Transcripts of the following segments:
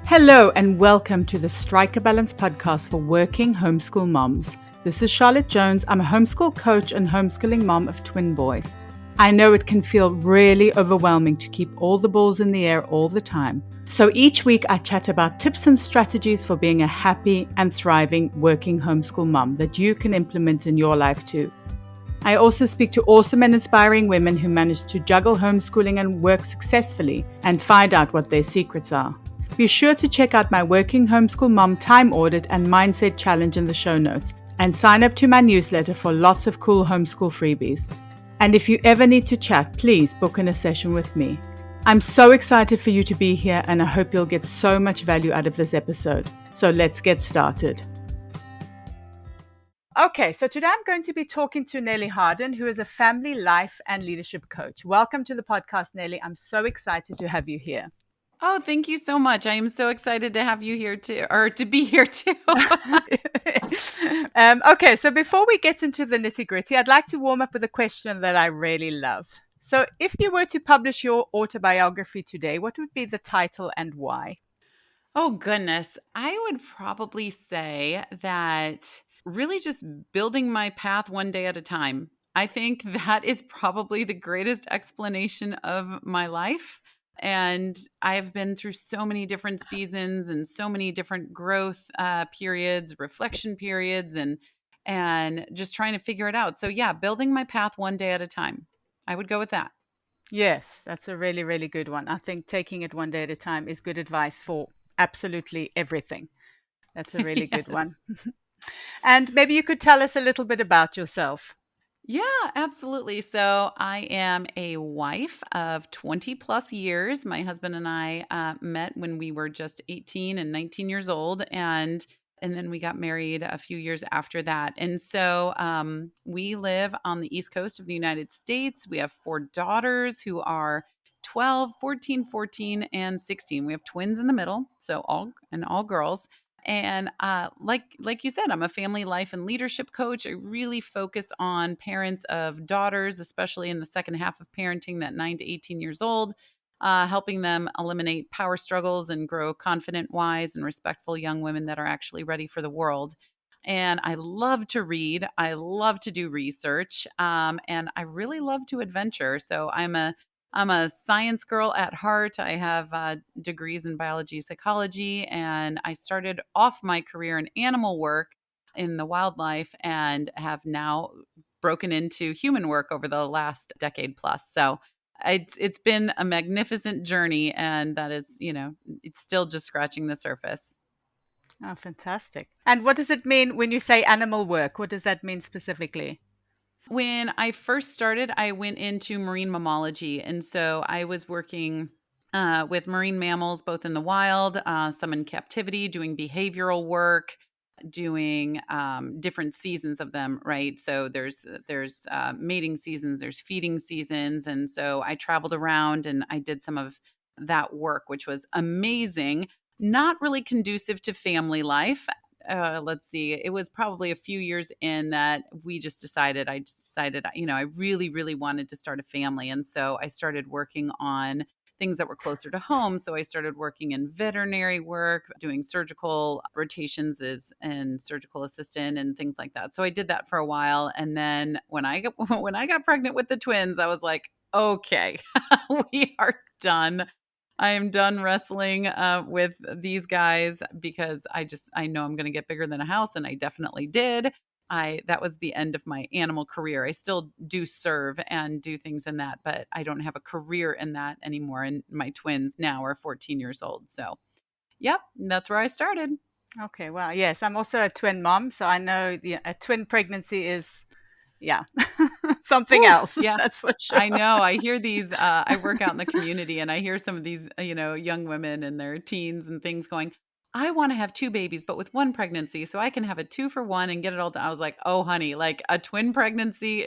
Hello and welcome to the Strike a Balance podcast for working homeschool moms. This is Charlotte Jones. I'm a homeschool coach and homeschooling mom of twin boys. I know it can feel really overwhelming to keep all the balls in the air all the time. So each week I chat about tips and strategies for being a happy and thriving working homeschool mom that you can implement in your life too. I also speak to awesome and inspiring women who manage to juggle homeschooling and work successfully and find out what their secrets are. Be sure to check out my Working Homeschool Mom Time Audit and Mindset Challenge in the show notes and sign up to my newsletter for lots of cool homeschool freebies. And if you ever need to chat, please book in a session with me. I'm so excited for you to be here and I hope you'll get so much value out of this episode. So let's get started. Okay, so today I'm going to be talking to Nellie Harden, who is a family life and leadership coach. Welcome to the podcast, Nellie. I'm so excited to have you here. Oh, thank you so much. I am so excited to have you here too, or to be here too. Okay, so before we get into the nitty-gritty, I'd like to warm up with a question that I really love. So if you were to publish your autobiography today, what would be the title and why? Oh, goodness. I would probably say that really just building my path one day at a time. I think that is probably the greatest explanation of my life. And I've been through so many different seasons and so many different growth periods, reflection periods, and just trying to figure it out. So yeah, building my path one day at a time. I would go with that. Yes, that's a really, really good one. I think taking it one day at a time is good advice for absolutely everything. That's a really good Yes. one. And maybe you could tell us a little bit about yourself. Yeah, absolutely. So I am a wife of 20 plus years. My husband and I met when we were just 18 and 19 years old. And then we got married a few years after that. And so we live on the East Coast of the United States. We have 4 daughters who are 12, 14, 14, and 16. We have twins in the middle, so all girls. And like you said, I'm a family life and leadership coach. I really focus on parents of daughters, especially in the second half of parenting, that 9 to 18 years old, helping them eliminate power struggles and grow confident, wise, and respectful young women that are actually ready for the world. And I love to read. I love to do research, and I really love to adventure. So I'm a science girl at heart. I have degrees in biology, psychology, and I started off my career in animal work in the wildlife and have now broken into human work over the last decade plus. So it's been a magnificent journey, and that is, it's still just scratching the surface. Oh, fantastic. And what does it mean when you say animal work? What does that mean specifically? When I first started, I went into marine mammalogy. And so I was working with marine mammals, both in the wild, some in captivity, doing behavioral work, doing different seasons of them, right? So there's mating seasons, there's feeding seasons. And so I traveled around and I did some of that work, which was amazing. Not really conducive to family life. Let's see, it was probably a few years in that I decided, I really, really wanted to start a family. And so I started working on things that were closer to home. So I started working in veterinary work, doing surgical rotations and surgical assistant and things like that. So I did that for a while. And then when I got, when I got pregnant with the twins, I was like, okay, we are done. I am done wrestling with these guys because I know I'm going to get bigger than a house, and I definitely did. That was the end of my animal career. I still do serve and do things in that, but I don't have a career in that anymore. And my twins now are 14 years old. So, yep, that's where I started. Okay, well, yes, I'm also a twin mom, so I know a twin pregnancy is, yeah, something Whew, else. yeah. That's for sure. I know. I hear these. I work out in the community, and I hear some of these, young women in their teens and things going, I want to have 2 babies, but with 1 pregnancy, so I can have a 2 for 1 and get it all done. I was like, oh, honey, like a twin pregnancy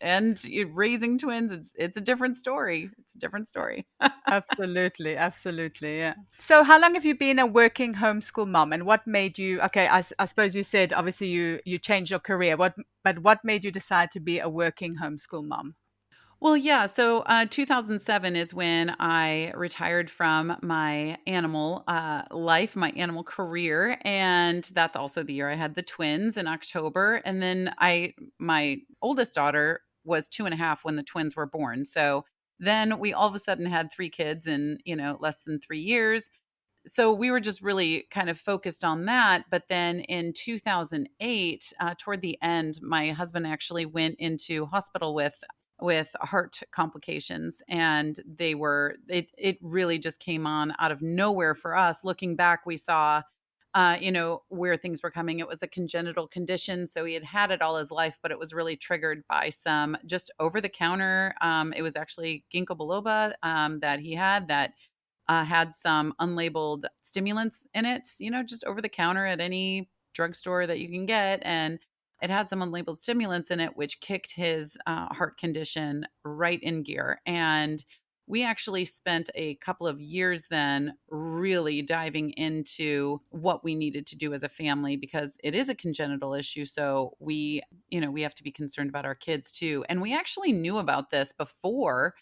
and raising twins. It's a different story. It's a different story. Absolutely, absolutely, yeah. So how long have you been a working homeschool mom, and what made you, okay, I suppose you said obviously you changed your career, but what made you decide to be a working homeschool mom? Well, yeah. So 2007 is when I retired from my animal life, my animal career. And that's also the year I had the twins in October. And then my oldest daughter was 2.5 when the twins were born. So then we all of a sudden had 3 kids in, less than 3 years. So we were just really kind of focused on that. But then in 2008, toward the end, my husband actually went into hospital with heart complications, and it really just came on out of nowhere for us. Looking back, we saw where things were coming. It was a congenital condition, so he had had it all his life, but it was really triggered by some just over the counter. It was actually ginkgo biloba that he had some unlabeled stimulants in it, just over the counter at any drugstore that you can get. And it had some unlabeled stimulants in it, which kicked his heart condition right in gear. And we actually spent a couple of years then really diving into what we needed to do as a family, because it is a congenital issue. So we have to be concerned about our kids too. And we actually knew about this before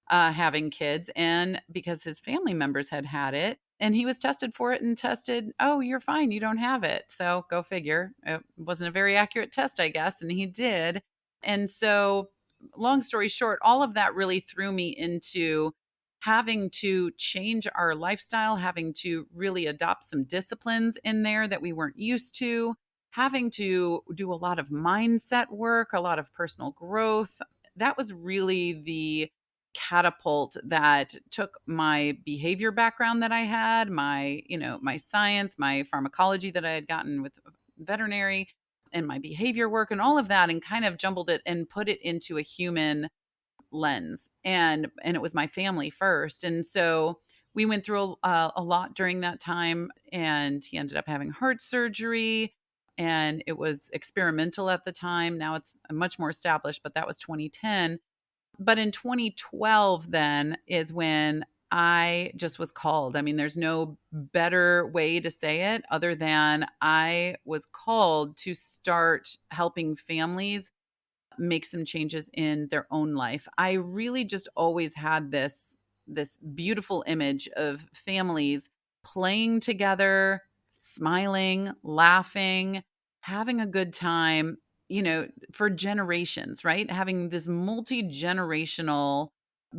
having kids, and because his family members had it, and he was tested for it and tested, oh, you're fine, you don't have it. So go figure. It wasn't a very accurate test, I guess, and he did. And so, long story short, all of that really threw me into having to change our lifestyle, having to really adopt some disciplines in there that we weren't used to, having to do a lot of mindset work, a lot of personal growth. That was really the catapult that took my behavior background that I had, my science, my pharmacology that I had gotten with veterinary, and my behavior work and all of that, and kind of jumbled it and put it into a human lens. And it was my family first. And so we went through a lot during that time, and he ended up having heart surgery, and it was experimental at the time. Now it's much more established, but that was 2010. But in 2012 then is when I just was called. I mean, there's no better way to say it other than I was called to start helping families make some changes in their own life. I really just always had this beautiful image of families playing together, smiling, laughing, having a good time, for generations, right? Having this multi-generational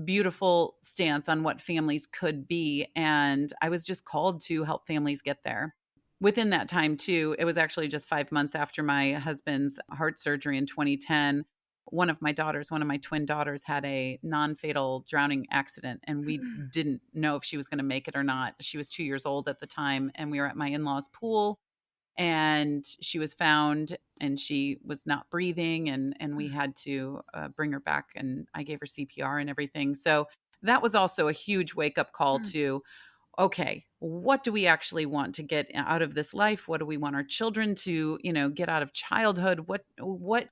beautiful stance on what families could be, and I was just called to help families get there. Within that time too, it was actually just 5 months after my husband's heart surgery in 2010. One of my twin daughters had a non-fatal drowning accident, and we didn't know if she was going to make it or not. She was 2 years old at the time, and we were at my in-laws pool, and she was found, and she was not breathing, and we had to bring her back, and I gave her CPR and everything. So that was also a huge wake-up call to, okay, what do we actually want to get out of this life? What do we want our children to, get out of childhood?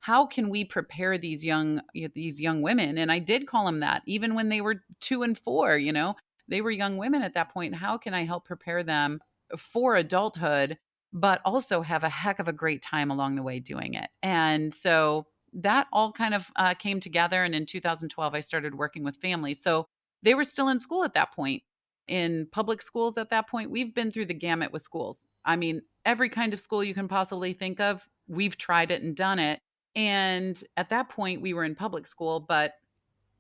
How can we prepare these young women? And I did call them that even when they were 2 and 4, they were young women at that point. How can I help prepare them for adulthood, but also have a heck of a great time along the way doing it? And so that all kind of came together. And in 2012, I started working with families. So they were still in school at that point, in public schools at that point. We've been through the gamut with schools. I mean, every kind of school you can possibly think of, we've tried it and done it. And at that point, we were in public school, but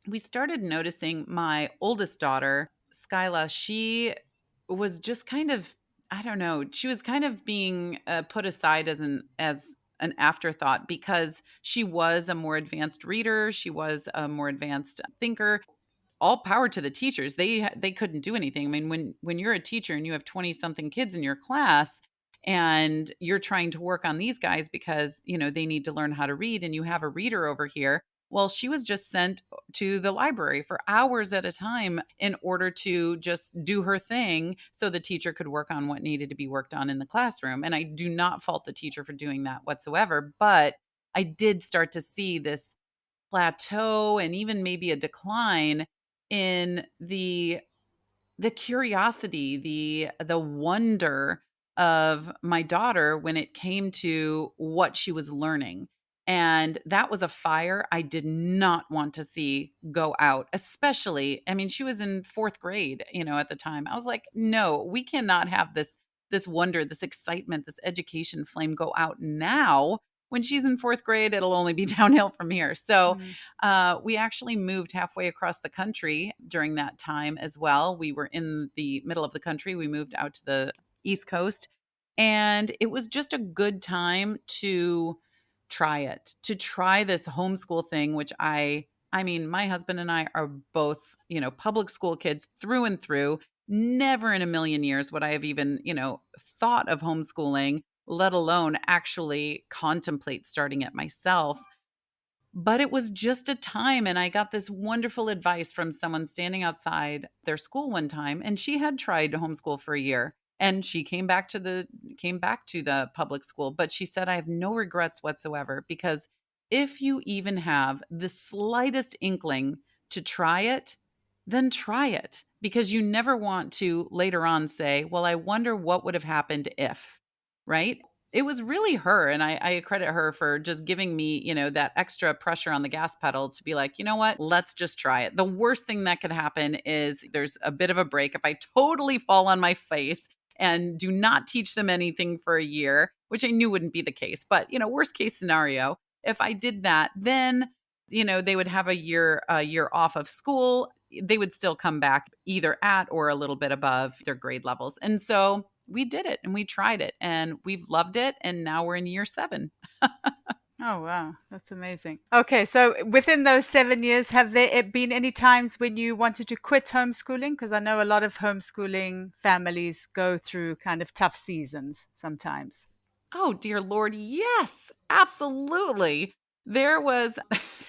we started noticing my oldest daughter, Skyla, she was just kind of, I don't know, she was kind of being put aside as an afterthought, because she was a more advanced reader, she was a more advanced thinker. All power to the teachers. They couldn't do anything. I mean, when you're a teacher and you have 20 something kids in your class, and you're trying to work on these guys because, they need to learn how to read, and you have a reader over here. Well, she was just sent to the library for hours at a time in order to just do her thing so the teacher could work on what needed to be worked on in the classroom. And I do not fault the teacher for doing that whatsoever, but I did start to see this plateau and even maybe a decline in the curiosity, the wonder of my daughter when it came to what she was learning. And that was a fire I did not want to see go out, especially, I mean, she was in fourth grade, at the time. I was like, no, we cannot have this wonder, this excitement, this education flame go out now. When she's in fourth grade, it'll only be downhill from here. So Mm. we actually moved halfway across the country during that time as well. We were in the middle of the country. We moved out to the East Coast. And it was just a good time to try this homeschool thing, which I mean, my husband and I are both, public school kids through and through. Never in a million years would I have even, thought of homeschooling, let alone actually contemplate starting it myself. But it was just a time, and I got this wonderful advice from someone standing outside their school one time, and she had tried to homeschool for a year, and she came back to the public school, but she said, "I have no regrets whatsoever, because if you even have the slightest inkling to try it, then try it, because you never want to later on say, 'Well, I wonder what would have happened if,'" right? It was really her, and I credit her for just giving me, that extra pressure on the gas pedal to be like, "You know what? Let's just try it." The worst thing that could happen is there's a bit of a break. If I totally fall on my face and do not teach them anything for a year, which I knew wouldn't be the case, but, worst case scenario, if I did that, then, they would have a year off of school. They would still come back either at or a little bit above their grade levels. And so we did it and we tried it and we've loved it. And now we're in year 7. Oh, wow. That's amazing. Okay, so within those 7 years, have there been any times when you wanted to quit homeschooling? Because I know a lot of homeschooling families go through kind of tough seasons sometimes. Oh, dear Lord. Yes, absolutely. There was,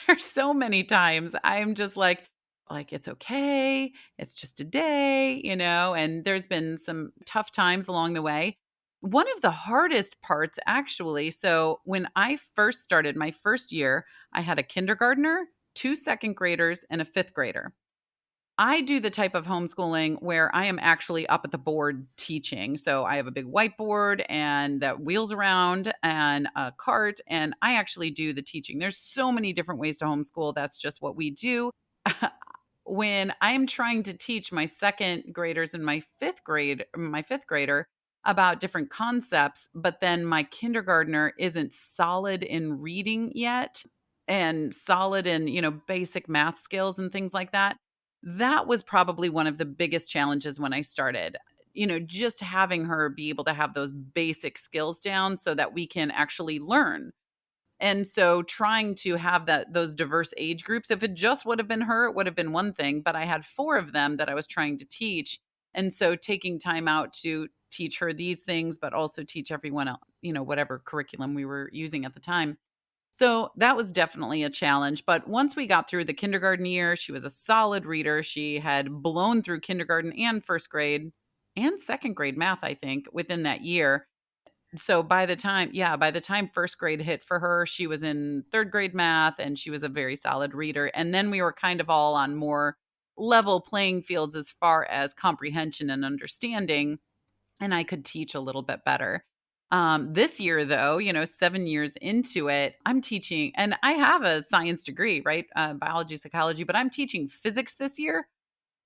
there's so many times I'm just like, it's okay. It's just a day, and there's been some tough times along the way. One of the hardest parts, actually. So when I first started my first year, I had a kindergartner, 2 second graders, and a fifth grader. I do the type of homeschooling where I am actually up at the board teaching. So I have a big whiteboard and that wheels around and a cart, and I actually do the teaching. There's so many different ways to homeschool. That's just what we do. When I'm trying to teach my second graders and my fifth grader about different concepts, but then my kindergartner isn't solid in reading yet and solid in, basic math skills and things like that. That was probably one of the biggest challenges when I started. Just having her be able to have those basic skills down so that we can actually learn. And so trying to have those diverse age groups, if it just would have been her, it would have been one thing, but I had 4 of them that I was trying to teach. And so taking time out to teach her these things, but also teach everyone else, whatever curriculum we were using at the time. So that was definitely a challenge. But once we got through the kindergarten year, she was a solid reader. She had blown through kindergarten and first grade and second grade math, I think, within that year. So by the time first grade hit for her, she was in third grade math and she was a very solid reader. And then we were kind of all on more level playing fields as far as comprehension and understanding, and I could teach a little bit better. This year, though, 7 years into it, I'm teaching, and I have a science degree, right? Biology, psychology, but I'm teaching physics this year.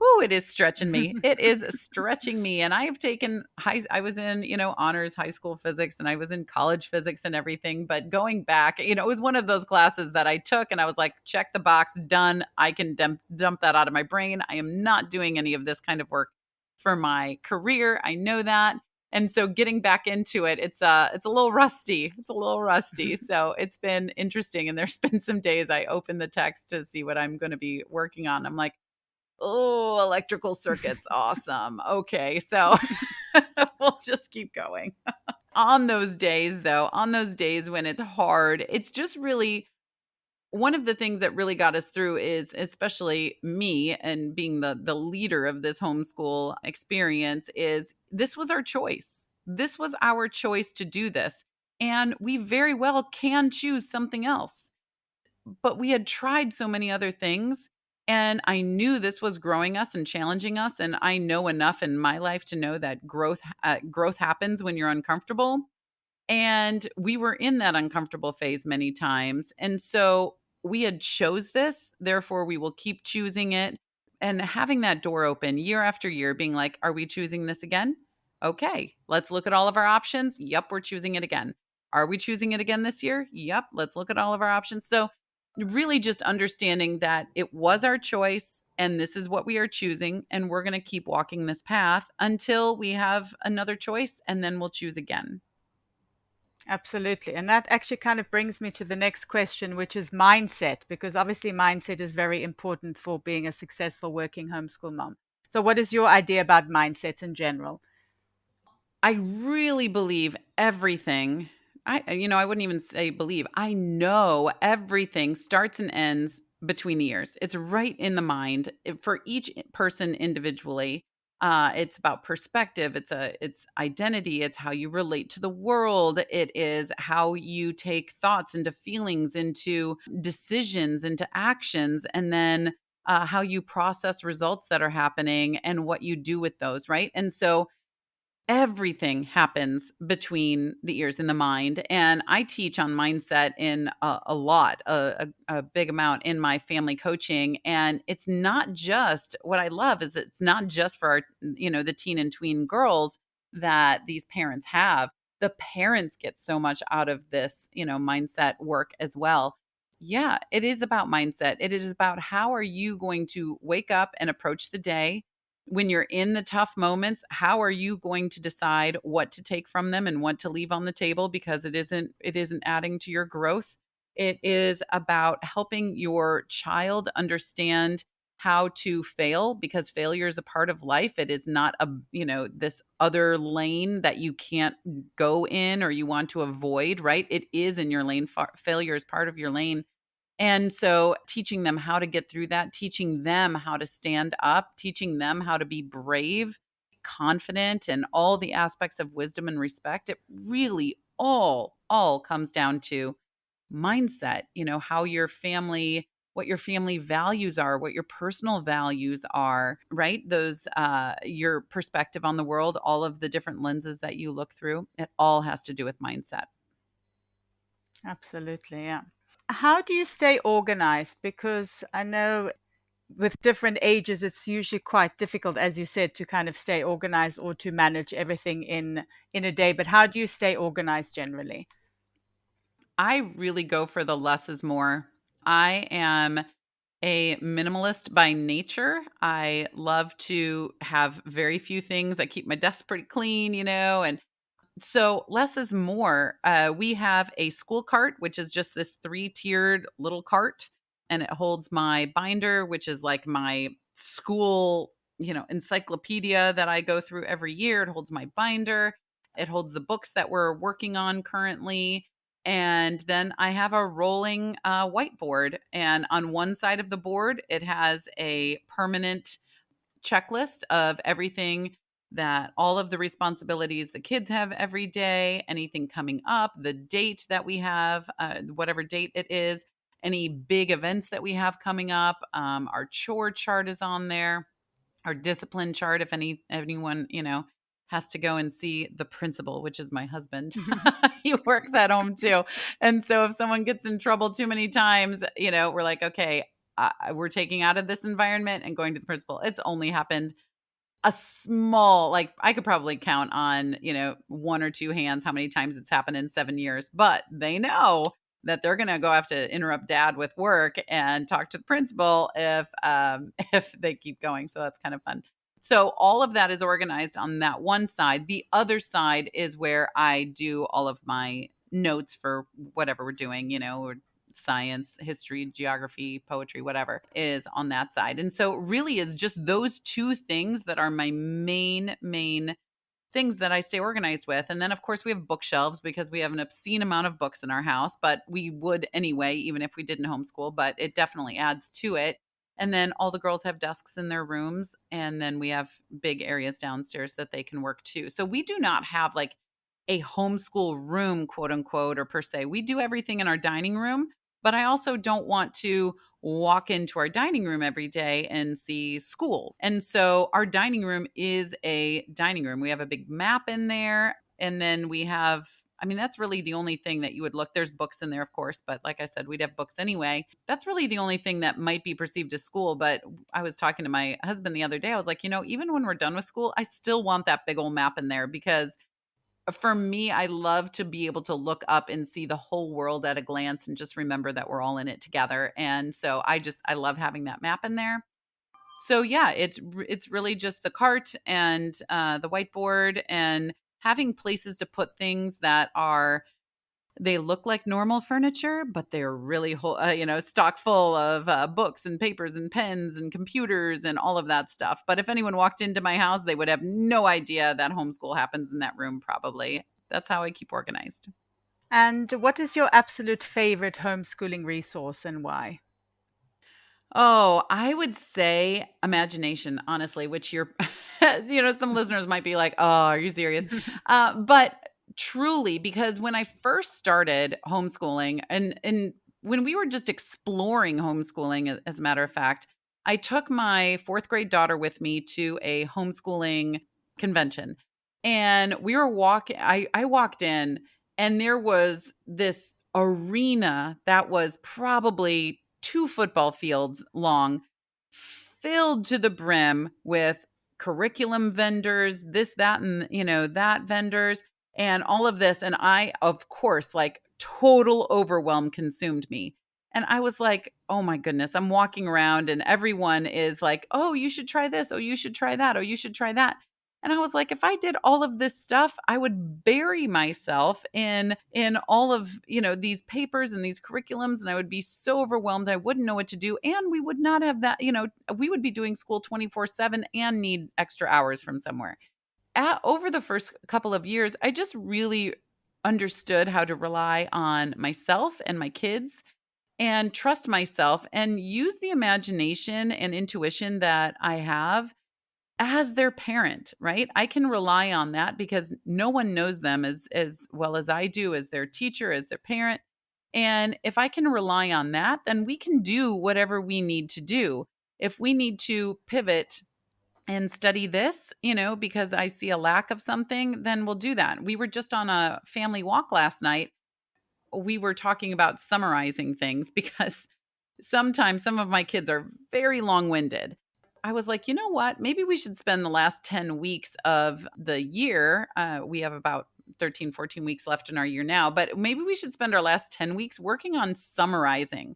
Ooh, it is stretching me. It is stretching me. And I have taken I was in, honors high school physics and I was in college physics and everything. But going back, it was one of those classes that I took and I was like, check the box, done. I can dump that out of my brain. I am not doing any of this kind of work for my career. I know that. And so getting back into it, it's a little rusty. It's a little rusty. So it's been interesting. And there's been some days I open the text to see what I'm going to be working on. I'm like, oh, electrical circuits. Awesome. Okay. So we'll just keep going. On those days, though, on those days when it's hard, it's just really one of the things that really got us through is, especially me and being the leader of this homeschool experience, is this was our choice. This was our choice to do this. And we very well can choose something else, but we had tried so many other things, and I knew this was growing us and challenging us, and I know enough in my life to know that growth happens when you're uncomfortable. And we were in that uncomfortable phase many times. And so we had chose this, therefore we will keep choosing it. And having that door open year after year, being like, are we choosing this again? Okay, let's look at all of our options. Yep, we're choosing it again. Are we choosing it again this year? Yep, let's look at all of our options. So really just understanding that it was our choice and this is what we are choosing, and we're going to keep walking this path until we have another choice, and then we'll choose again. Absolutely. And that actually kind of brings me to the next question, which is mindset, because obviously mindset is very important for being a successful working homeschool mom. So, what is your idea about mindsets in general? I really believe everything. I wouldn't even say believe. I know everything starts and ends between the ears. It's right in the mind. For each person individually. It's about perspective. It's identity. It's how you relate to the world. It is how you take thoughts into feelings, into decisions, into actions, and then how you process results that are happening and what you do with those. Right, and so everything happens between the ears and the mind. And I teach on mindset in a lot, a big amount in my family coaching. And it's not just what I love is it's not just for our, the teen and tween girls that these parents have. The parents get so much out of this, mindset work as well. Yeah, it is about mindset. It is about how are you going to wake up and approach the day when you're in the tough moments. How are you going to decide what to take from them and what to leave on the table, because it isn't adding to your growth. It is about helping your child understand how to fail, because failure is a part of life. It is not this other lane that you can't go in or you want to avoid, right? It is in your lane. Failure is part of your lane. And so teaching them how to get through that, teaching them how to stand up, teaching them how to be brave, confident, and all the aspects of wisdom and respect, it really all comes down to mindset, how your family, what your family values are, what your personal values are, right? Those your perspective on the world, all of the different lenses that you look through, it all has to do with mindset. Absolutely. Yeah. How do you stay organized? Because I know with different ages, it's usually quite difficult, as you said, to kind of stay organized or to manage everything in a day. But how do you stay organized generally? I really go for the less is more. I am a minimalist by nature. I love to have very few things. I keep my desk pretty clean, and so less is more. We have a school cart, which is just this three-tiered little cart, and it holds my binder, which is like my school, encyclopedia that I go through every year. It holds my binder. It holds the books that we're working on currently. And then I have a rolling whiteboard. And on one side of the board, it has a permanent checklist of everything, that all of the responsibilities the kids have every day, anything coming up, the date that we have, whatever date it is, any big events that we have coming up. Our chore chart is on there, our discipline chart. If anyone, has to go and see the principal, which is my husband. He works at home too. And so if someone gets in trouble too many times, we're like, okay, we're taking out of this environment and going to the principal. It's only happened a small, like I could probably count on, one or two hands how many times it's happened in 7 years, but they know that they're going to go have to interrupt dad with work and talk to the principal if if they keep going. So that's kind of fun. So all of that is organized on that one side. The other side is where I do all of my notes for whatever we're doing, or science, history, geography, poetry, whatever is on that side. And so it really is just those two things that are my main things that I stay organized with. And then, of course, we have bookshelves because we have an obscene amount of books in our house, but we would anyway, even if we didn't homeschool, but it definitely adds to it. And then all the girls have desks in their rooms. And then we have big areas downstairs that they can work too. So we do not have like a homeschool room, quote unquote, or per se. We do everything in our dining room, but I also don't want to walk into our dining room every day and see school. And so our dining room is a dining room. We have a big map in there. And then we have I mean, that's really the only thing that you would look. There's books in there, of course, but like I said, we'd have books anyway. That's really the only thing that might be perceived as school. But I was talking to my husband the other day. I was like, even when we're done with school, I still want that big old map in there, because for me, I love to be able to look up and see the whole world at a glance and just remember that we're all in it together. And so I love having that map in there. So yeah, it's really just the cart and the whiteboard, and having places to put things that they look like normal furniture, but they're really stock full of books and papers and pens and computers and all of that stuff. But if anyone walked into my house, they would have no idea that homeschool happens in that room. Probably. That's how I keep organized. And what is your absolute favorite homeschooling resource and why? Oh, I would say imagination, honestly, which some listeners might be like, oh, are you serious? But truly, because when I first started homeschooling, and when we were just exploring homeschooling, as a matter of fact, I took my fourth grade daughter with me to a homeschooling convention. And we were walking, I walked in, and there was this arena that was probably 2 football fields long, filled to the brim with curriculum vendors, this, that, and that vendors, and all of this. And I, of course, like, total overwhelm consumed me. And I was like, oh my goodness, I'm walking around and everyone is like, oh, you should try this. Oh, you should try that. Oh, you should try that. And I was like, if I did all of this stuff, I would bury myself in all of, these papers and these curriculums, and I would be so overwhelmed I wouldn't know what to do. And we would not have that, we would be doing school 24/7 and need extra hours from somewhere. Over the first couple of years, I just really understood how to rely on myself and my kids and trust myself and use the imagination and intuition that I have as their parent, right? I can rely on that because no one knows them as well as I do, as their teacher, as their parent. And if I can rely on that, then we can do whatever we need to do. If we need to pivot and study this, because I see a lack of something, then we'll do that. We were just on a family walk last night. We were talking about summarizing things because sometimes some of my kids are very long-winded. I was like, you know what? Maybe we should spend the last 10 weeks of the year. We have about 13, 14 weeks left in our year now, but maybe we should spend our last 10 weeks working on summarizing.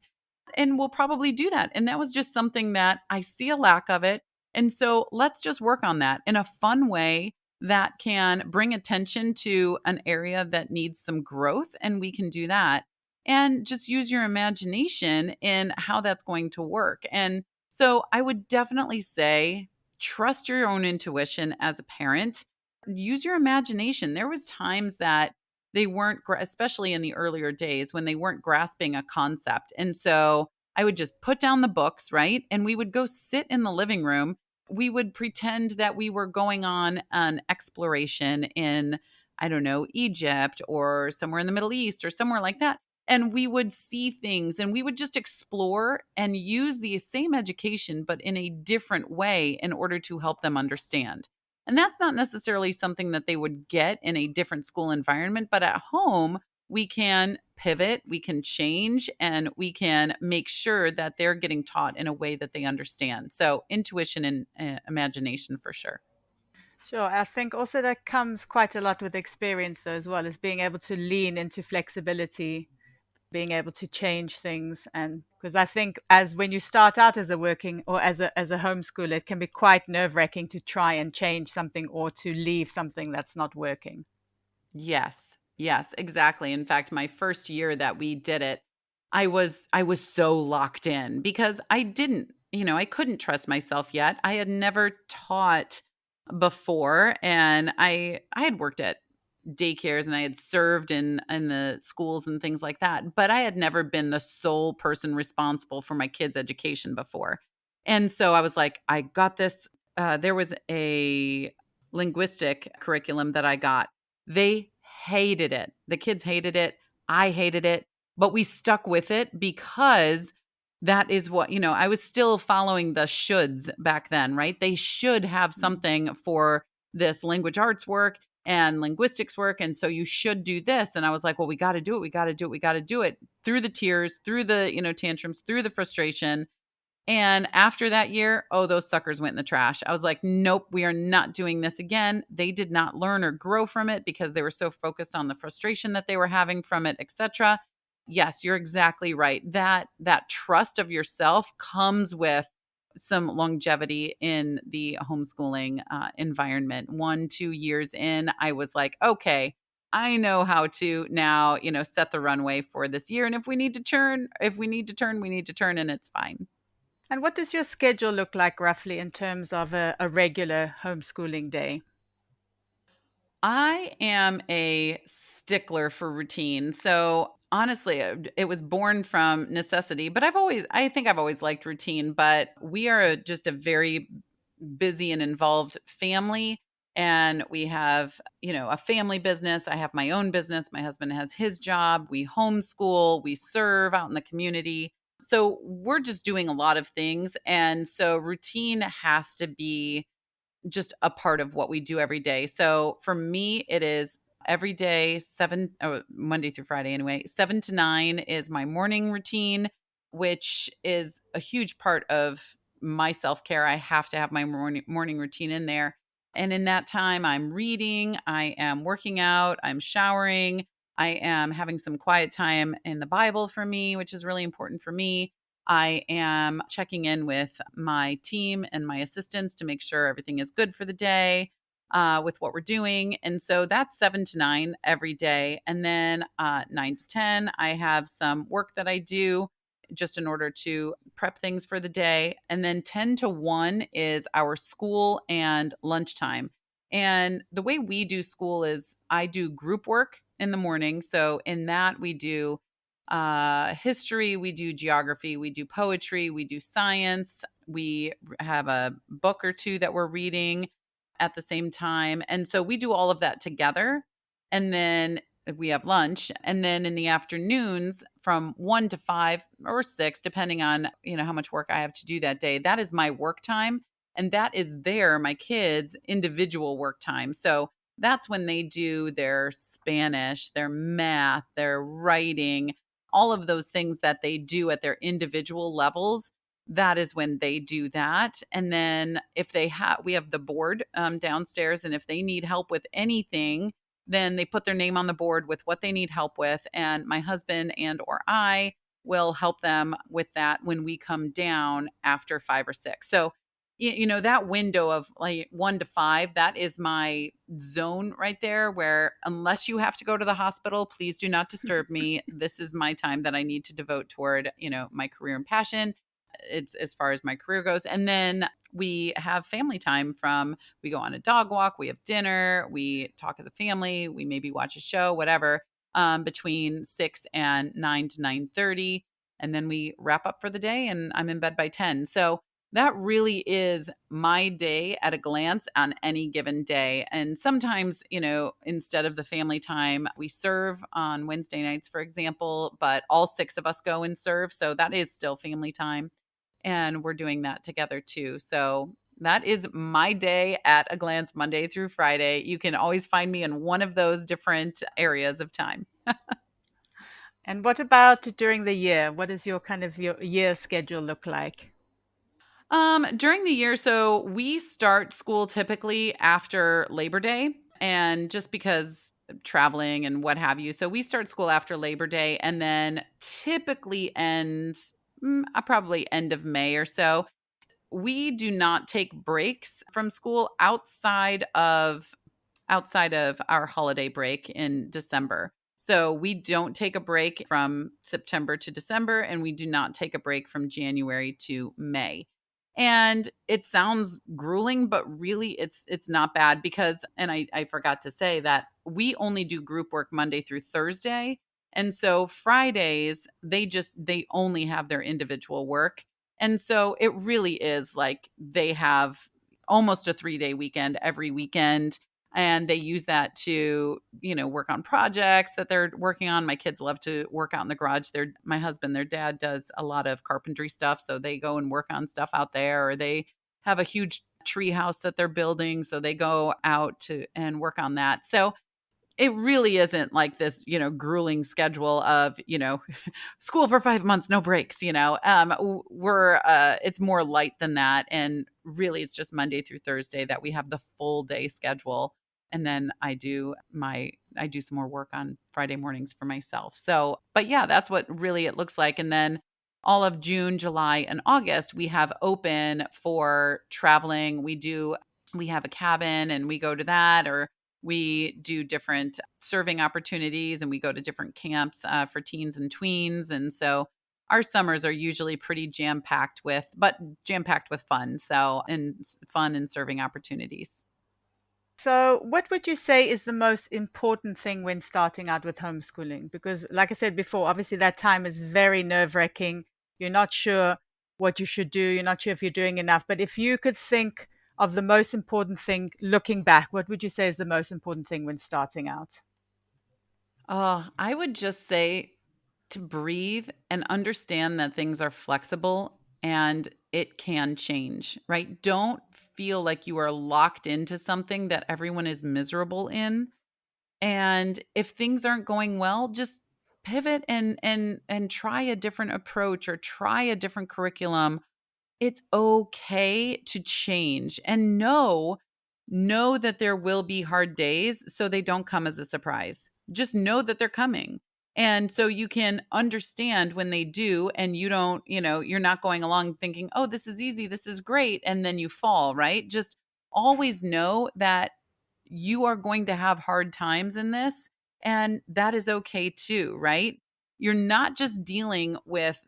And we'll probably do that. And that was just something that I see a lack of it. And so let's just work on that in a fun way that can bring attention to an area that needs some growth. And we can do that. And just use your imagination in how that's going to work. And so I would definitely say trust your own intuition as a parent. Use your imagination. There was times that they weren't, especially in the earlier days when they weren't grasping a concept. And so I would just put down the books, right? And we would go sit in the living room. We would pretend that we were going on an exploration in, I don't know, Egypt or somewhere in the Middle East or somewhere like that. And we would see things and we would just explore and use the same education, but in a different way in order to help them understand. And that's not necessarily something that they would get in a different school environment, but at home, we can pivot, we can change, and we can make sure that they're getting taught in a way that they understand. So, intuition and imagination for sure. Sure. I think also that comes quite a lot with experience, though, as well as being able to lean into flexibility, being able to change things. And because I think as when you start out as a working or as a homeschooler, it can be quite nerve-wracking to try and change something or to leave something that's not working. Yes. Yes, exactly. In fact, my first year that we did it, I was so locked in because I couldn't trust myself yet. I had never taught before, and I had worked at daycares and I had served in the schools and things like that, but I had never been the sole person responsible for my kids' education before. And so I was like, I got this. There was a linguistic curriculum that I got. They hated it. The kids hated it. I hated it, but we stuck with it because that is what, I was still following the shoulds back then, right? They should have something for this language arts work. and linguistics work. And so you should do this. And I was like, well, we got to do it. We got to do it. We got to do it, through the tears, through the, tantrums, through the frustration. And after that year, oh, those suckers went in the trash. I was like, nope, we are not doing this again. They did not learn or grow from it because they were so focused on the frustration that they were having from it, etc. Yes, you're exactly right. That trust of yourself comes with some longevity in the homeschooling environment. 1-2 years in, I was like, okay, I know how to now, set the runway for this year. And if we need to turn, we need to turn, and it's fine. And what does your schedule look like roughly in terms of a regular homeschooling day? I am a stickler for routine. So honestly, it was born from necessity, but I think I've always liked routine, but we are just a very busy and involved family. And we have, a family business. I have my own business. My husband has his job. We homeschool, we serve out in the community. So we're just doing a lot of things. And so routine has to be just a part of what we do every day. So for me, it is every day, Monday through Friday anyway, 7 to 9 is my morning routine, which is a huge part of my self care. I have to have my morning routine in there. And in that time, I'm reading, I am working out, I'm showering, I am having some quiet time in the Bible for me, which is really important for me. I am checking in with my team and my assistants to make sure everything is good for the day with what we're doing. And so that's 7 to 9 every day. And then 9 to 10, I have some work that I do just in order to prep things for the day. And then 10 to 1 is our school and lunchtime. And the way we do school is I do group work in the morning. So in that, we do history, we do geography, we do poetry, we do science. We have a book or two that we're reading at the same time. And so we do all of that together. And then we have lunch. And then in the afternoons from 1 to 5 or 6, depending on, how much work I have to do that day, that is my work time. And that is my kids' individual work time. So that's when they do their Spanish, their math, their writing, all of those things that they do at their individual levels. That is when they do that. And then if we have the board downstairs, and if they need help with anything, then they put their name on the board with what they need help with. And my husband and or I will help them with that when we come down after 5 or 6. So, that window of like 1 to 5, that is my zone right there, where unless you have to go to the hospital, please do not disturb me. This is my time that I need to devote toward, my career and passion. It's as far as my career goes. And then we have family time we go on a dog walk, we have dinner, we talk as a family, we maybe watch a show, whatever, between 6 and 9 to 9:30. And then we wrap up for the day and I'm in bed by 10. So that really is my day at a glance on any given day. And sometimes, instead of the family time, we serve on Wednesday nights, for example, but all 6 of us go and serve. So that is still family time. And we're doing that together too. So that is my day at a glance, Monday through Friday. You can always find me in one of those different areas of time. And what about during the year? What does your year schedule look like? During the year, so we start school typically after Labor Day, and just because of traveling and what have you. So we start school after Labor Day and then typically probably end of May or so. We do not take breaks from school outside of our holiday break in December. So we don't take a break from September to December, and we do not take a break from January to May. And it sounds grueling, but really it's not bad because, and I forgot to say that we only do group work Monday through Thursday. And so Fridays, they only have their individual work. And so it really is like they have almost a 3-day weekend every weekend. And they use that to, work on projects that they're working on. My kids love to work out in the garage. My husband, their dad, does a lot of carpentry stuff. So they go and work on stuff out there, or they have a huge tree house that they're building. So they go out to and work on that. So it really isn't like this, grueling schedule of, school for 5 months, no breaks, it's more light than that. And really it's just Monday through Thursday that we have the full day schedule. And then I do some more work on Friday mornings for myself. So, but yeah, that's what really it looks like. And then all of June, July, and August, we have open for traveling. We have a cabin and we go to that, or we do different serving opportunities and we go to different camps for teens and tweens. And so our summers are usually pretty jam-packed with fun. So, and fun and serving opportunities. So, what would you say is the most important thing when starting out with homeschooling? Because, like I said before, obviously that time is very nerve-wracking. You're not sure what you should do. You're not sure if you're doing enough. But if you could think of the most important thing looking back, what would you say is the most important thing when starting out? I would just say to breathe and understand that things are flexible and it can change, right? Don't feel like you are locked into something that everyone is miserable in. And if things aren't going well, just pivot and try a different approach or try a different curriculum. It's okay to change and know that there will be hard days so they don't come as a surprise. Just know that they're coming. And so you can understand when they do, and you don't, you're not going along thinking, oh, this is easy, this is great. And then you fall, right? Just always know that you are going to have hard times in this, and that is okay too, right? You're not just dealing with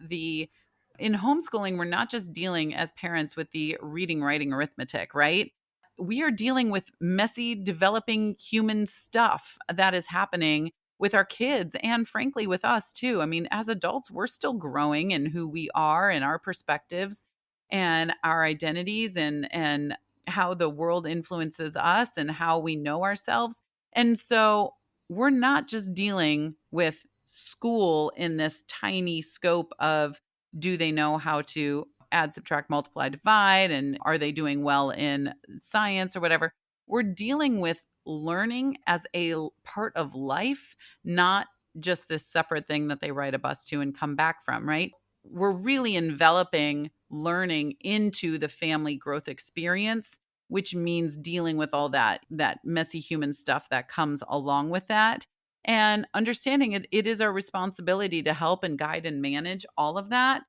in homeschooling, we're not just dealing as parents with the reading, writing, arithmetic, right? We are dealing with messy, developing human stuff that is happening with our kids and frankly with us too. I mean, as adults, we're still growing in who we are and our perspectives and our identities and how the world influences us and how we know ourselves. And so we're not just dealing with school in this tiny scope of do they know how to add, subtract, multiply, divide, and are they doing well in science or whatever. We're dealing with learning as a part of life, not just this separate thing that they ride a bus to and come back from, right? We're really enveloping learning into the family growth experience, which means dealing with all that messy human stuff that comes along with that. And understanding it is our responsibility to help and guide and manage all of that,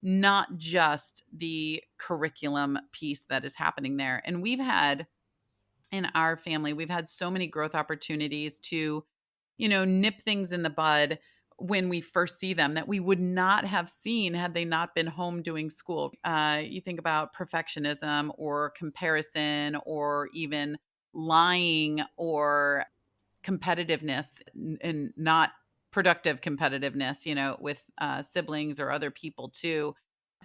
not just the curriculum piece that is happening there. And in our family, we've had so many growth opportunities to, nip things in the bud when we first see them that we would not have seen had they not been home doing school. You think about perfectionism or comparison or even lying or competitiveness and not productive competitiveness, with siblings or other people too,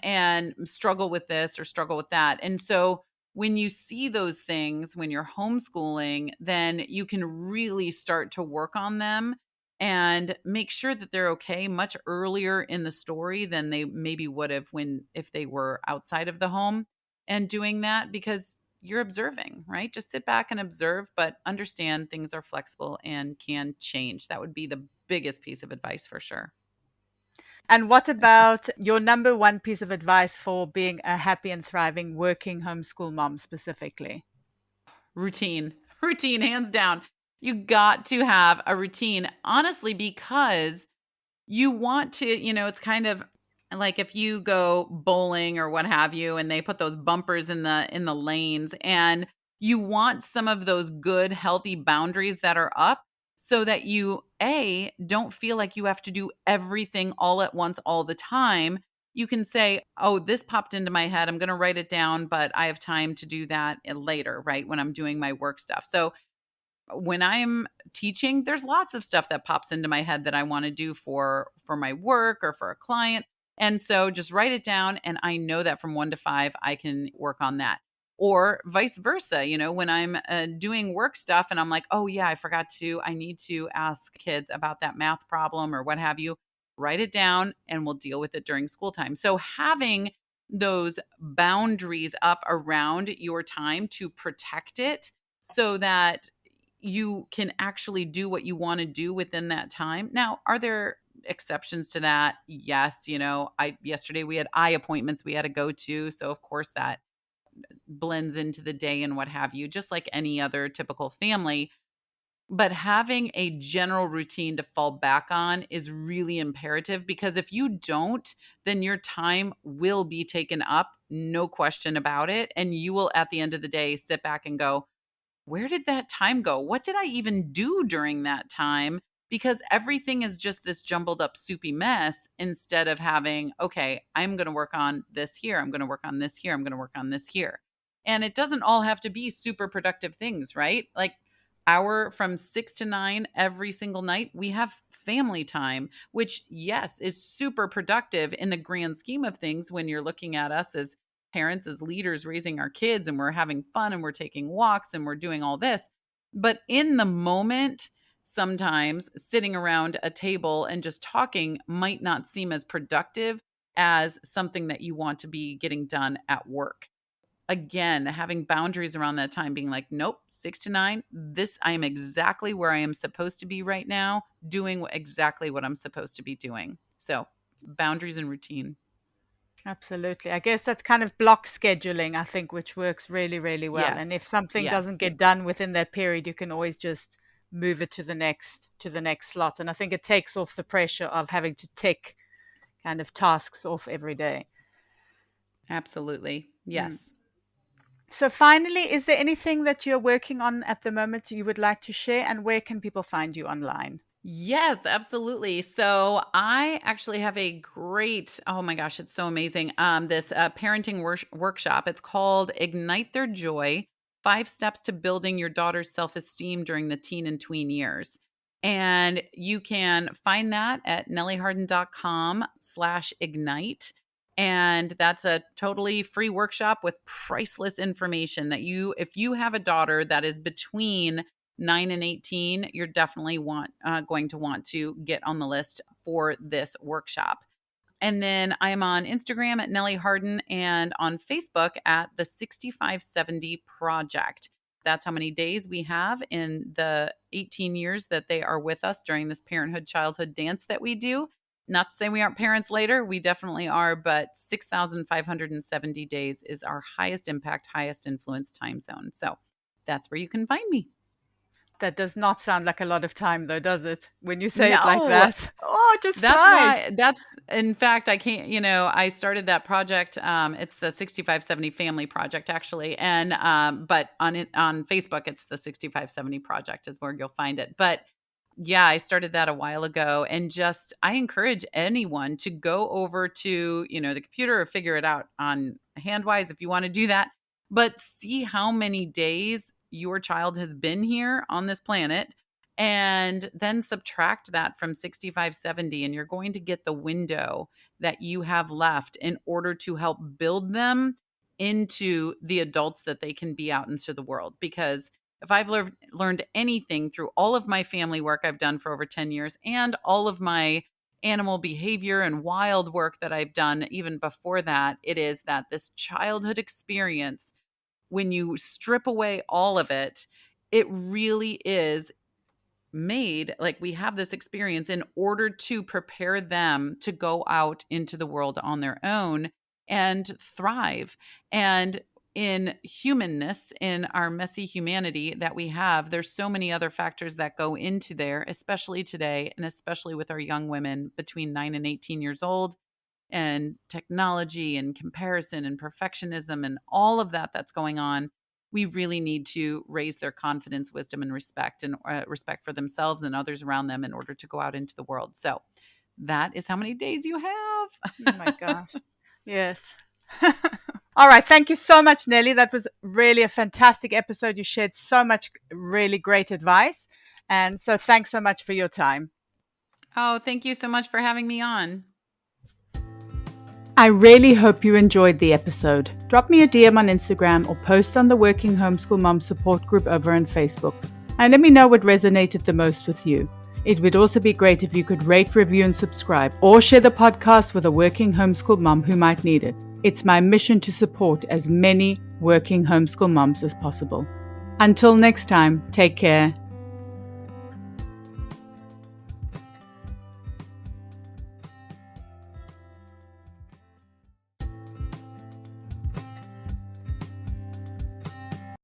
and struggle with this or struggle with that. And so when you see those things, when you're homeschooling, then you can really start to work on them and make sure that they're okay much earlier in the story than they maybe would have if they were outside of the home and doing that, because you're observing, right? Just sit back and observe, but understand things are flexible and can change. That would be the biggest piece of advice for sure. And what about your number one piece of advice for being a happy and thriving working homeschool mom specifically? Routine, routine, hands down. You got to have a routine, honestly, because you want to, it's kind of like if you go bowling or what have you, and they put those bumpers in the lanes, and you want some of those good, healthy boundaries that are up so that you don't feel like you have to do everything all at once all the time. You can say, oh, this popped into my head, I'm going to write it down, but I have time to do that later, right, when I'm doing my work stuff. So when I'm teaching, there's lots of stuff that pops into my head that I want to do for my work or for a client. And so just write it down, and I know that from 1 to 5 I can work on that. Or vice versa, when I'm doing work stuff and I'm like, oh yeah, I need to ask kids about that math problem or what have you. Write it down and we'll deal with it during school time. So having those boundaries up around your time to protect it so that you can actually do what you want to do within that time. Now, are there exceptions to that? Yes. Yesterday we had eye appointments we had to go to. So of course that blends into the day and what have you, just like any other typical family. But having a general routine to fall back on is really imperative, because if you don't, then your time will be taken up, no question about it. And you will, at the end of the day, sit back and go, where did that time go? What did I even do during that time? Because everything is just this jumbled up, soupy mess, instead of having, okay, I'm going to work on this here. I'm going to work on this here. I'm going to work on this here. And it doesn't all have to be super productive things, right? Like hour from 6 to 9 every single night, we have family time, which, yes, is super productive in the grand scheme of things when you're looking at us as parents, as leaders raising our kids, and we're having fun and we're taking walks and we're doing all this. But in the moment, sometimes sitting around a table and just talking might not seem as productive as something that you want to be getting done at work. Again, having boundaries around that time, being like, nope, 6 to 9, I am exactly where I am supposed to be right now, doing exactly what I'm supposed to be doing. So boundaries and routine. Absolutely. I guess that's kind of block scheduling, I think, which works really, really well. Yes. And if something Yes. doesn't get done within that period, you can always just move it to the next slot. And I think it takes off the pressure of having to tick kind of tasks off every day. Absolutely. Yes. So finally, is there anything that you're working on at the moment you would like to share, and where can people find you online? Yes, absolutely. So I actually have a great, oh my gosh, it's so amazing. This parenting workshop. It's called Ignite Their Joy: 5 Steps to Building Your Daughter's Self-Esteem During the Teen and Tween Years. And you can find that at nellieharden.com/ignite. And that's a totally free workshop with priceless information that if you have a daughter that is between 9 and 18, you're definitely going to want to get on the list for this workshop. And then I'm on Instagram at Nellie Harden and on Facebook at the 6570 Project. That's how many days we have in the 18 years that they are with us during this parenthood childhood dance that we do. Not to say we aren't parents later, we definitely are, but 6,570 days is our highest impact, highest influence time zone. So that's where you can find me. That does not sound like a lot of time, though, does it? When you say it like No. that. Oh, it just That's flies. why in fact, I can't, I started that project. It's the 6570 Family Project, actually. And, but on Facebook, it's the 6570 Project is where you'll find it. But yeah, I started that a while ago, and I encourage anyone to go over to, the computer or figure it out on Handwise if you want to do that, but see how many days your child has been here on this planet, and then subtract that from 6570, and you're going to get the window that you have left in order to help build them into the adults that they can be out into the world. Because if I've learned anything through all of my family work I've done for over 10 years and all of my animal behavior and wild work that I've done even before that, it is that this childhood experience, when you strip away all of it, it really is made, like, we have this experience in order to prepare them to go out into the world on their own and thrive. And in humanness, in our messy humanity that we have, there's so many other factors that go into there, especially today, and especially with our young women between 9 and 18 years old, and technology and comparison and perfectionism and all of that that's going on. We really need to raise their confidence, wisdom, and respect for themselves and others around them in order to go out into the world. So that is how many days you have. Oh my gosh. Yes. All right. Thank you so much, Nellie. That was really a fantastic episode. You shared so much really great advice. And so thanks so much for your time. Oh, thank you so much for having me on. I really hope you enjoyed the episode. Drop me a DM on Instagram or post on the Working Homeschool Moms support group over on Facebook, and let me know what resonated the most with you. It would also be great if you could rate, review, and subscribe, or share the podcast with a working homeschool mom who might need it. It's my mission to support as many working homeschool moms as possible. Until next time, take care